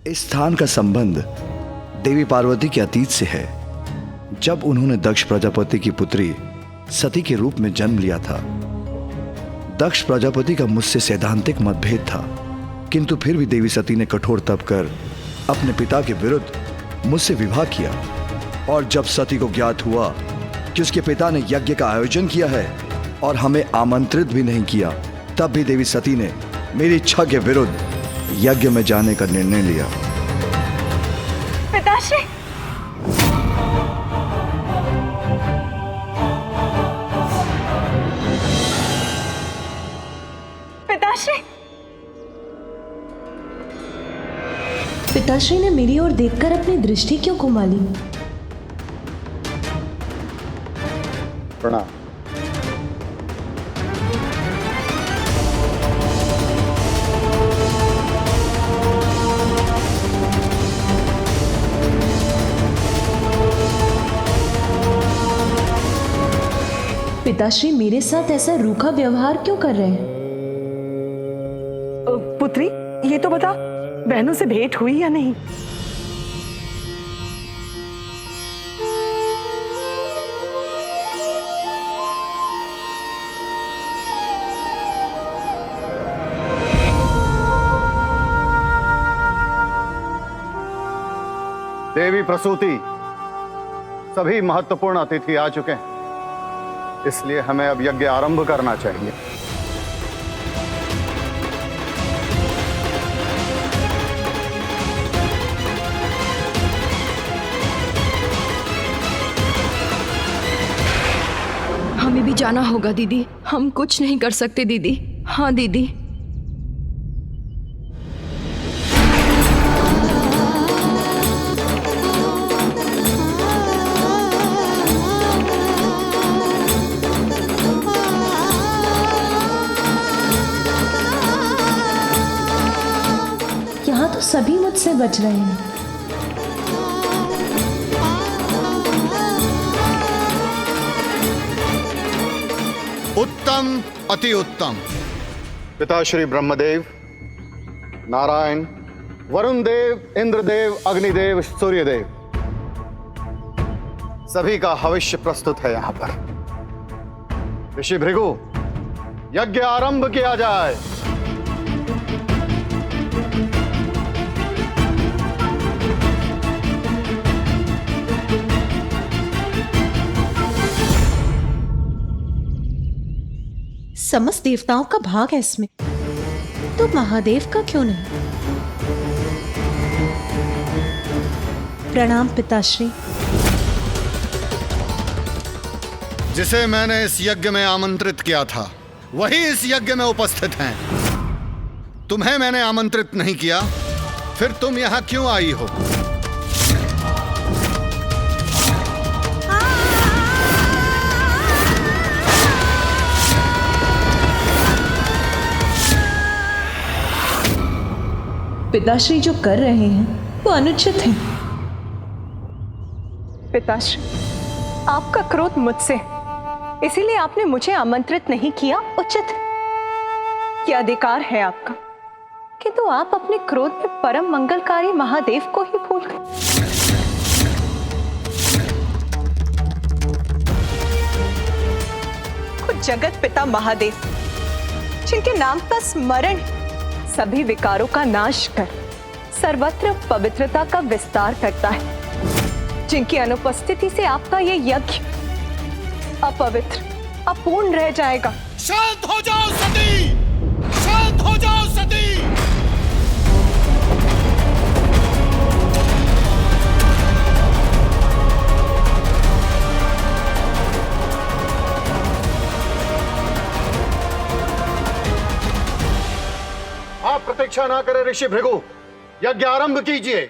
इस स्थान का संबंध देवी पार्वती के अतीत से है। जब उन्होंने दक्ष प्रजापति की पुत्री सती के रूप में जन्म लिया था। दक्ष प्रजापति का मुझसे सैद्धांतिक मतभेद था, किंतु फिर भी देवी सती ने कठोर तप कर अपने पिता के विरुद्ध मुझसे विवाह किया। और जब सती को ज्ञात हुआ कि उसके पिता ने यज्ञ का आयोजन किया है और हमें आमंत्रित भी नहीं किया, तब भी देवी सती ने मेरी इच्छा के विरुद्ध यज्ञ में जाने का निर्णय लिया। पिताश्री, पिताश्री, पिताश्री ने मेरी ओर देखकर अपनी दृष्टि क्यों घुमा ली? प्रणाम। पिताश्री मेरे साथ ऐसा रूखा व्यवहार क्यों कर रहे हैं? पुत्री, ये तो बता, बहनों से भेंट हुई या नहीं? देवी प्रसूति, सभी महत्वपूर्ण अतिथि आ चुके हैं, इसलिए हमें अब यज्ञ आरंभ करना चाहिए। हमें भी जाना होगा दीदी, हम कुछ नहीं कर सकते दीदी। हाँ दीदी। यहाँ तो सभी मुझसे बच रहे हैं। उत्तम, अति उत्तम। पिता श्री ब्रह्मदेव, नारायण, वरुण देव, इंद्रदेव, अग्निदेव, सूर्यदेव, सभी का हविष्य प्रस्तुत है यहां पर। ऋषि भृगु, यज्ञ आरंभ किया जाए। समस्त देवताओं का भाग है इसमें, तो महादेव का क्यों नहीं? प्रणाम पिताश्री। जिसे मैंने इस यज्ञ में आमंत्रित किया था, वही इस यज्ञ में उपस्थित हैं। तुम्हें मैंने आमंत्रित नहीं किया, फिर तुम यहां क्यों आई हो? पिताश्री जो कर रहे हैं वो अनुचित है। पिताश्री, आपका क्रोध मुझसे, इसीलिए आपने मुझे आमंत्रित नहीं किया, उचित है। यह अधिकार है आपका, किंतु आप अपने क्रोध में परम मंगलकारी महादेव को ही भूल गए। खुद जगत पिता महादेव, जिनके नाम का स्मरण सभी विकारों का नाश कर सर्वत्र पवित्रता का विस्तार करता है, जिनकी अनुपस्थिति से आपका ये यज्ञ अपवित्र, अपूर्ण रह जाएगा। शांत हो जाओ सती! शांत हो जाओ सती! आप प्रतीक्षा ना करें ऋषि भृगु, यज्ञ आरंभ कीजिए।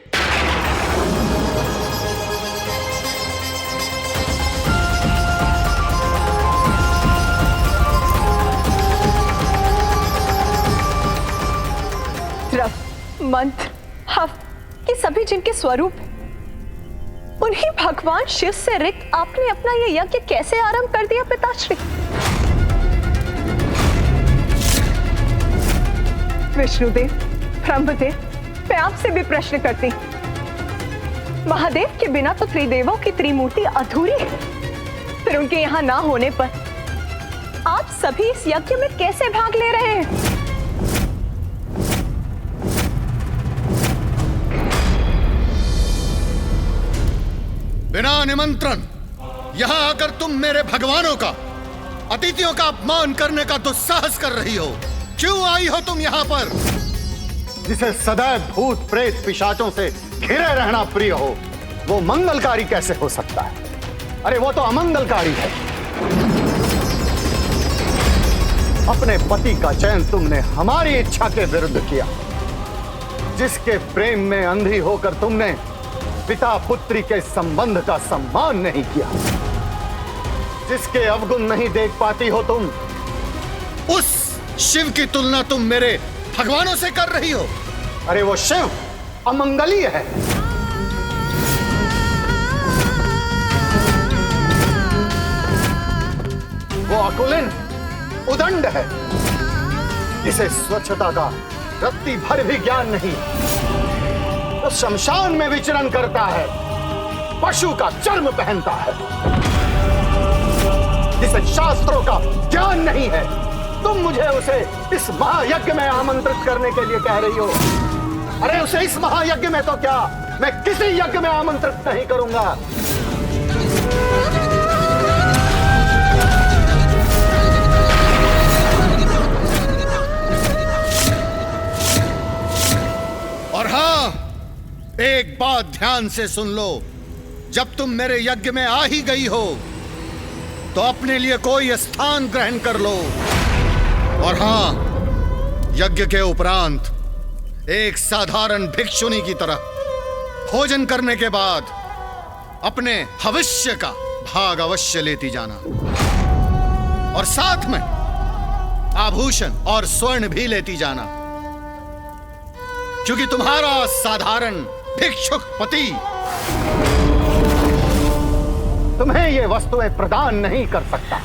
द्रव, मंत्र, हव, ये सभी जिनके स्वरूप हैं, उन्हीं भगवान शिव से रिक्त आपने अपना ये यज्ञ कैसे आरंभ कर दिया पिताश्री? विष्णुदेव, ब्रह्मदेव, मैं आपसे भी प्रश्न करती, महादेव के बिना तो त्रिदेवों की त्रिमूर्ति अधूरी है। फिर उनके यहां ना होने पर आप सभी इस यज्ञ में कैसे भाग ले रहे हैं? बिना निमंत्रण यहां आकर तुम मेरे भगवानों का, अतिथियों का अपमान करने का दुस्साहस कर रही हो। क्यों आई हो तुम यहां पर? जिसे सदैव भूत प्रेत पिशाचों से घिरे रहना प्रिय हो, वो मंगलकारी कैसे हो सकता है? अरे वो तो अमंगलकारी है। अपने पति का चयन तुमने हमारी इच्छा के विरुद्ध किया। जिसके प्रेम में अंधी होकर तुमने पिता पुत्री के संबंध का सम्मान नहीं किया, जिसके अवगुण नहीं देख पाती हो तुम, उस शिव की तुलना तुम मेरे भगवानों से कर रही हो। अरे वो शिव अमंगलीय है। वो अकुलिन उदंड है, जिसे स्वच्छता का रत्ती भर भी ज्ञान नहीं। वो शमशान में विचरण करता है, पशु का चर्म पहनता है, जिसे शास्त्रों का ज्ञान नहीं है। तुम मुझे उसे इस महायज्ञ में आमंत्रित करने के लिए कह रही हो। अरे उसे इस महायज्ञ में तो क्या, मैं किसी यज्ञ में आमंत्रित नहीं करूंगा। और हां, एक बात ध्यान से सुन लो। जब तुम मेरे यज्ञ में आ ही गई हो तो अपने लिए कोई स्थान ग्रहण कर लो। और हां, यज्ञ के उपरांत एक साधारण भिक्षुनी की तरह भोजन करने के बाद अपने भविष्य का भाग अवश्य लेती जाना, और साथ में आभूषण और स्वर्ण भी लेती जाना, क्योंकि तुम्हारा साधारण भिक्षुक पति तुम्हें ये वस्तुएं प्रदान नहीं कर सकता।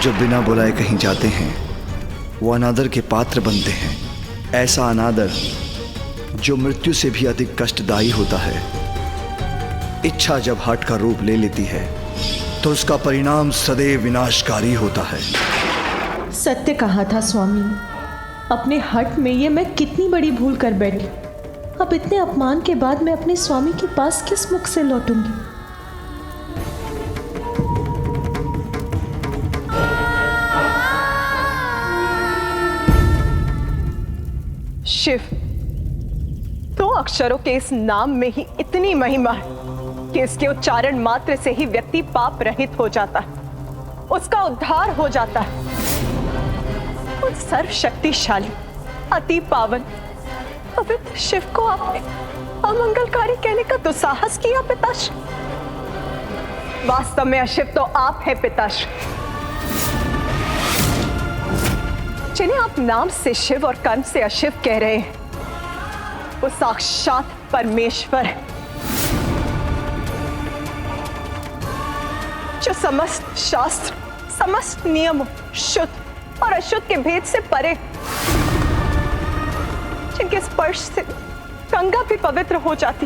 जो बिना बुलाए कहीं जाते हैं वो अनादर के पात्र बनते हैं। ऐसा अनादर जो मृत्यु से भी अधिक कष्टदायी होता है। इच्छा जब हठ का रूप ले लेती है तो उसका परिणाम सदैव विनाशकारी होता है। सत्य कहा था स्वामी ने। अपने हठ में ये मैं कितनी बड़ी भूल कर बैठी। अब इतने अपमान के बाद मैं अपने स्वामी के पास किस मुख से लौटूंगी? शिव, दो अक्षरों के इस नाम में ही इतनी महिमा है कि इसके उच्चारण मात्र से ही व्यक्ति पाप रहित हो जाता है, उसका उद्धार हो जाता है। उस सर्वशक्तिशाली, अति पावन, पवित्र शिव को आपने अमंगलकारी कहने का दुस्साहस किया पिताश्री। वास्तव में अशिव तो आप हैं पिताश्री। जिन्हें आप नाम से शिव और कर्म से अशिव कह रहे हैं, वो साक्षात परमेश्वर है, जो समस्त शास्त्र, समस्त नियमों, शुद्ध और अशुद्ध के भेद से परे, जिनके स्पर्श से गंगा भी पवित्र हो जाती,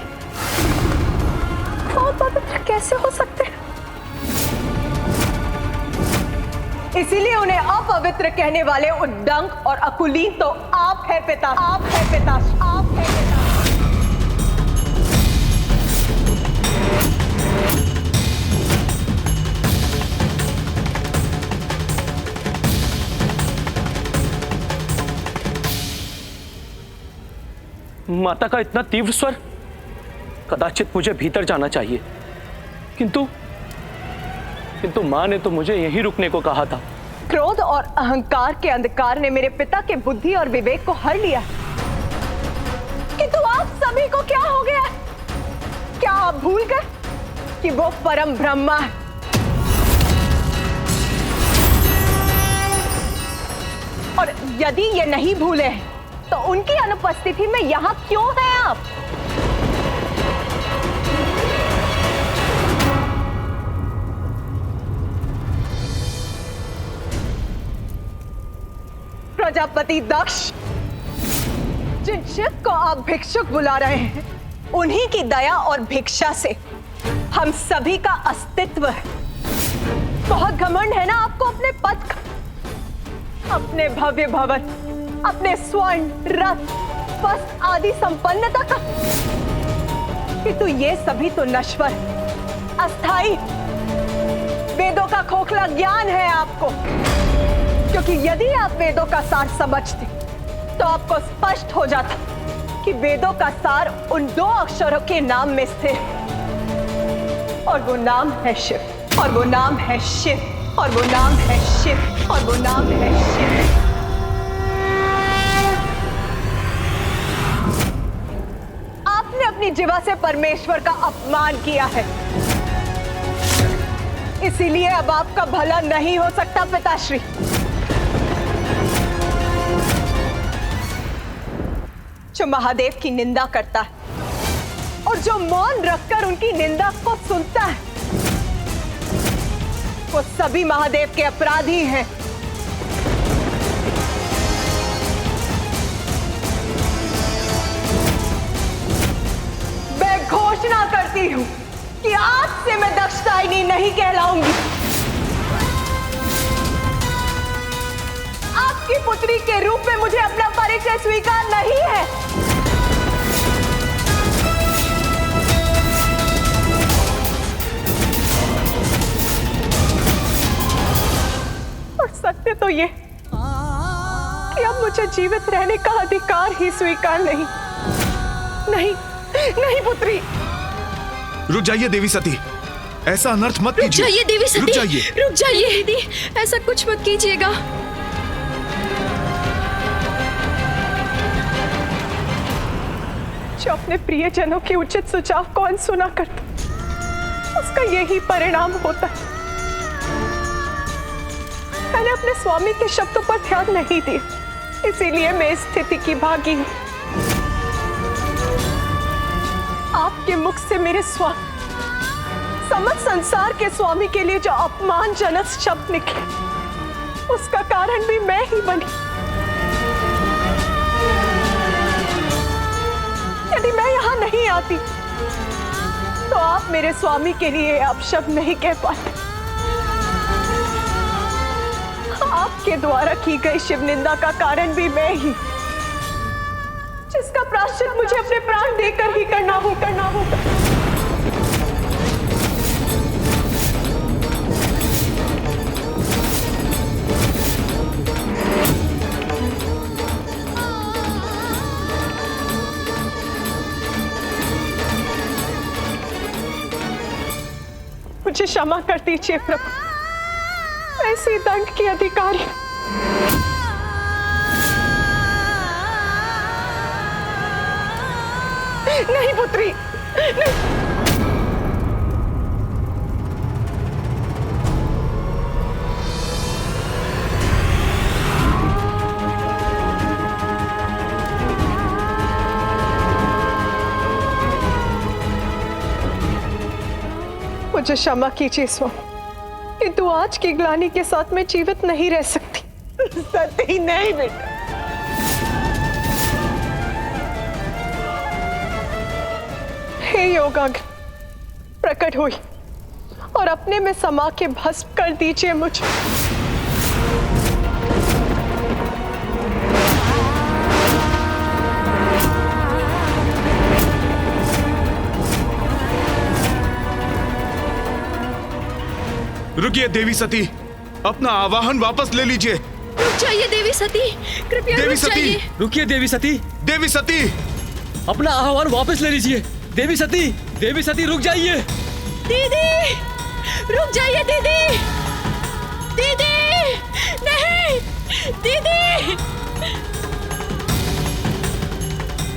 वो पवित्र कैसे हो सकते हैं? इसीलिए उन्हें अपवित्र कहने वाले उद्दंड और अकुलीन तो आप है पिता, आप है पिता, आप है पिता। माता का इतना तीव्र स्वर, कदाचित मुझे भीतर जाना चाहिए, किंतु मां ने तो मुझे यहीं रुकने को कहा था। क्रोध और अहंकार के अंधकार ने मेरे पिता के बुद्धि और विवेक को हर लिया, किंतु आप सभी को क्या हो गया? क्या आप भूल गए कि वो परम ब्रह्मा है? और यदि ये नहीं भूले हैं तो उनकी अनुपस्थिति में यहां क्यों हैं आप? प्रजापति दक्ष, जिन शिव को आप भिक्षुक बुला रहे हैं, उन्हीं की दया और भिक्षा से हम सभी का अस्तित्व है। बहुत घमंड है ना आपको अपने पद का, अपने भव्य भवन, अपने स्वर्ण रथ वस्त्र आदि संपन्नता का, किंतु ये सभी तो नश्वर, अस्थाई, वेदों का खोखला ज्ञान है आपको। क्योंकि यदि आप वेदों का सार समझते तो आपको स्पष्ट हो जाता कि वेदों का सार उन 2 अक्षरों के नाम में स्थिर है, और वो नाम है शिव, और वो नाम है शिव, और वो नाम है शिव, और वो नाम है शिव। आपने अपनी जीवा से परमेश्वर का अपमान किया है, इसीलिए अब आपका भला नहीं हो सकता पिताश्री। जो महादेव की निंदा करता है और जो मौन रखकर उनकी निंदा को सुनता है, वो सभी महादेव के अपराधी हैं। मैं घोषणा करती हूं कि आज से मैं दक्षदायिनी नहीं कहलाऊंगी। आपकी पुत्री के रूप में मुझे अपना परिचय स्वीकार नहीं है। और सत्य तो ये कि अब मुझे जीवित रहने का अधिकार ही स्वीकार नहीं। नहीं, नहीं पुत्री। रुक जाइए देवी सती, ऐसा अनर्थ मत कीजिए। रुक जाइए देवी सती, रुक जाइए, रुक जाइए दीदी, ऐसा कुछ मत कीजिएगा। जो अपने प्रियजनों के उचित सुझाव कौन सुना करता, उसका यही परिणाम होता है। मैंने अपने स्वामी के शब्दों पर ध्यान नहीं दिया, इसीलिए मैं इस स्थिति की भागी हूं। आपके मुख से मेरे स्वामी, समस्त संसार के स्वामी के लिए जो अपमानजनक शब्द निकले, उसका कारण भी मैं ही बनी। यदि मैं यहां नहीं आती तो आप मेरे स्वामी के लिए अपशब्द नहीं कह पाते। आपके द्वारा की गई शिव निंदा का कारण भी मैं ही, जिसका प्रायश्चित मुझे अपने प्राण देकर ही करना होगा। मुझे क्षमा कर दीजिए प्रभु, ऐसे दंड की अधिकारी। नहीं पुत्री, नहीं। मुझे क्षमा कीजिए स्वामी, किंतु आज की ग्लानि के साथ मैं जीवित नहीं रह सकती। सती नहीं बेटा। हे योगाग्नि, प्रकट हुई और अपने में समा के भस्म कर दीजिए मुझे। रुकिए देवी सती, अपना आवाहन वापस ले लीजिए। रुक जाइए देवी सती, कृपया देवी रुक सती, जाइए। रुकिए देवी सती, देवी सती, अपना आह्वान वापस ले लीजिए। देवी सती, देवी सती रुक जाइए। दीदी, रुक जाइए दीदी, दीदी, नहीं, दीदी,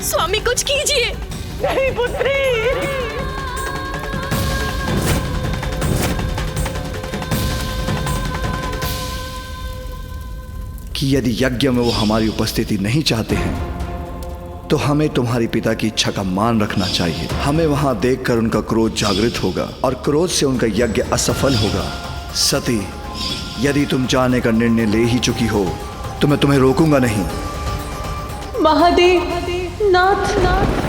स्वामी कुछ कीजिए। नहीं पुत्री, कि यदि यज्ञ में वो हमारी उपस्थिति नहीं चाहते हैं तो हमें तुम्हारे पिता की इच्छा का मान रखना चाहिए। हमें वहां देखकर उनका क्रोध जागृत होगा और क्रोध से उनका यज्ञ असफल होगा। सती, यदि तुम जाने का निर्णय ले ही चुकी हो तो मैं तुम्हें रोकूंगा नहीं। महादेव नाथ नाथ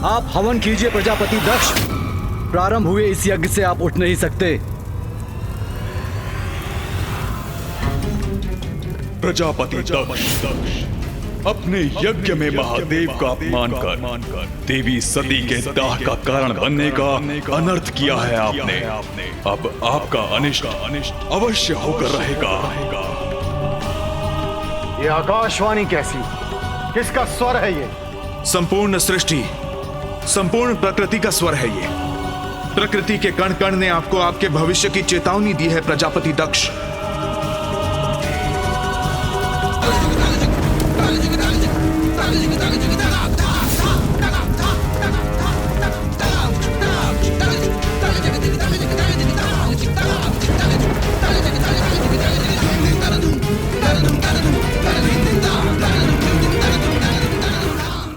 आप हवन कीजिए प्रजापति दक्ष। प्रारंभ हुए इस यज्ञ से आप उठ नहीं सकते। प्रजापति दक्ष अपने यज्ञ में महादेव का अपमान कर देवी सती के दाह का कारण बनने का अनर्थ किया है आपने। अब आपका अनिष्ट अवश्य होकर रहेगा। ये आकाशवाणी कैसी? किसका स्वर है ये? संपूर्ण सृष्टि, संपूर्ण प्रकृति का स्वर है ये। प्रकृति के कण कण ने आपको आपके भविष्य की चेतावनी दी है प्रजापति दक्ष।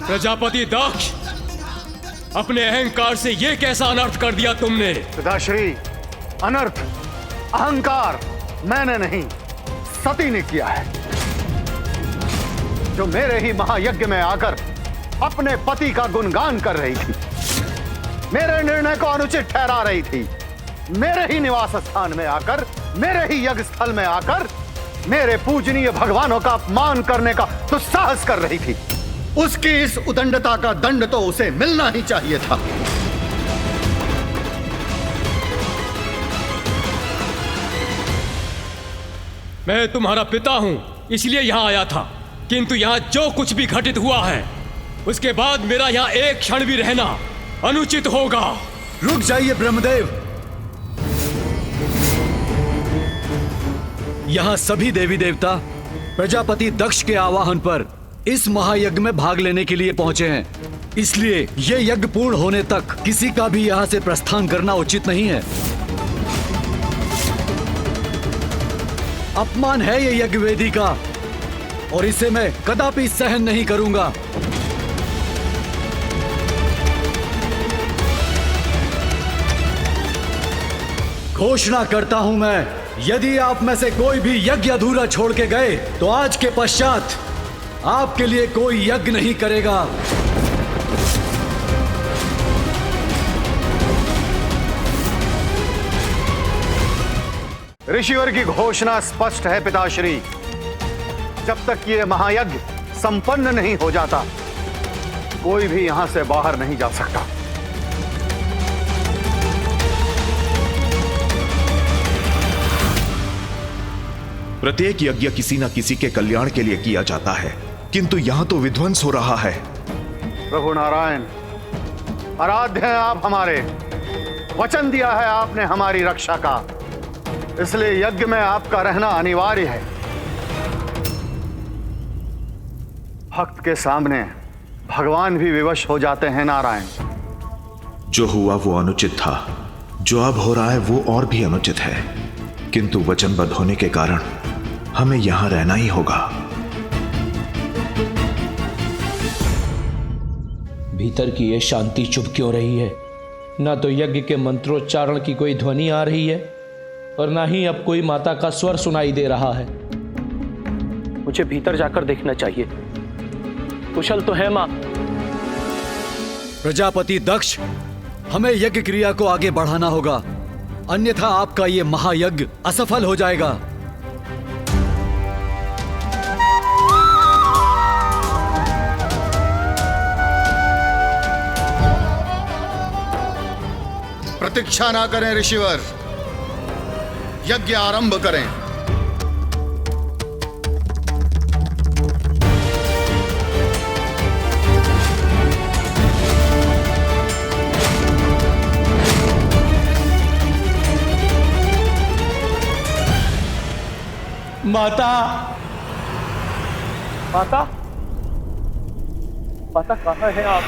प्रजापति दक्ष, अपने अहंकार से ये कैसा अनर्थ कर दिया तुमने? पिताश्री, अनर्थ अहंकार मैंने नहीं, सती ने किया है, जो मेरे ही महायज्ञ में आकर अपने पति का गुणगान कर रही थी, मेरे निर्णय को अनुचित ठहरा रही थी, मेरे ही निवास स्थान में आकर, मेरे ही यज्ञ स्थल में आकर मेरे पूजनीय भगवानों का अपमान करने का दुस्साहस कर रही थी। उसकी इस उदंडता का दंड तो उसे मिलना ही चाहिए था। मैं तुम्हारा पिता हूं, इसलिए यहां आया था, किंतु यहां जो कुछ भी घटित हुआ है उसके बाद मेरा यहां एक क्षण भी रहना अनुचित होगा। रुक जाइए ब्रह्मदेव। यहां सभी देवी देवता प्रजापति दक्ष के आवाहन पर इस महायज्ञ में भाग लेने के लिए पहुंचे हैं, इसलिए ये यज्ञ पूर्ण होने तक किसी का भी यहां से प्रस्थान करना उचित नहीं है। अपमान है ये यज्ञ वेदी का और इसे मैं कदापि सहन नहीं करूंगा। घोषणा करता हूं मैं, यदि आप में से कोई भी यज्ञ अधूरा छोड़ के गए तो आज के पश्चात आपके लिए कोई यज्ञ नहीं करेगा। ऋषिवर की घोषणा स्पष्ट है पिताश्री, जब तक ये महायज्ञ संपन्न नहीं हो जाता कोई भी यहां से बाहर नहीं जा सकता। प्रत्येक यज्ञ किसी न किसी के कल्याण के लिए किया जाता है, किंतु यहां तो विध्वंस हो रहा है। प्रभु नारायण, आराध्य हैं आप हमारे, वचन दिया है आपने हमारी रक्षा का, इसलिए यज्ञ में आपका रहना अनिवार्य है। भक्त के सामने भगवान भी विवश हो जाते हैं नारायण। जो हुआ वो अनुचित था, जो अब हो रहा है वो और भी अनुचित है, किंतु वचनबद्ध होने के कारण हमें यहां रहना ही होगा। भीतर की ये शांति चुप क्यों रही है? ना तो यज्ञ के मंत्रोच्चारण की कोई ध्वनि आ रही है और ना ही अब कोई माता का स्वर सुनाई दे रहा है। मुझे भीतर जाकर देखना चाहिए। कुशल तो है मां। प्रजापति दक्ष, हमें यज्ञ क्रिया को आगे बढ़ाना होगा, अन्यथा आपका ये महायज्ञ असफल हो जाएगा। प्रतीक्षा ना करें ऋषिवर, यज्ञ आरंभ करें। माता, माता, माता कहाँ हैं आप?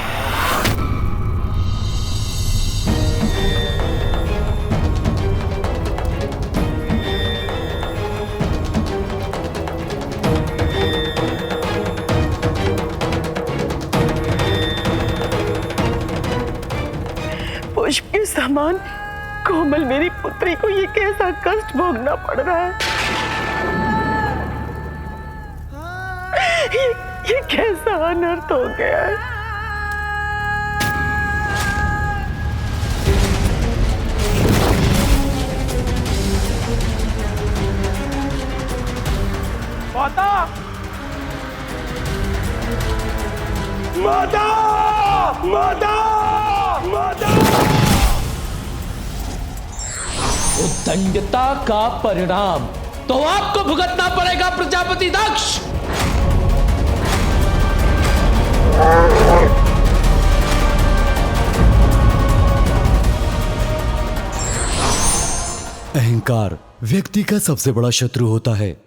पुष्प के समान कोमल मेरी पुत्री को ये कैसा कष्ट भोगना पड़ रहा है। ये कैसा अनर्थ हो गया है। माता, माता, माता, माता। उद्दंडता का परिणाम तो आपको भुगतना पड़ेगा प्रजापति दक्ष। अहंकार व्यक्ति का सबसे बड़ा शत्रु होता है।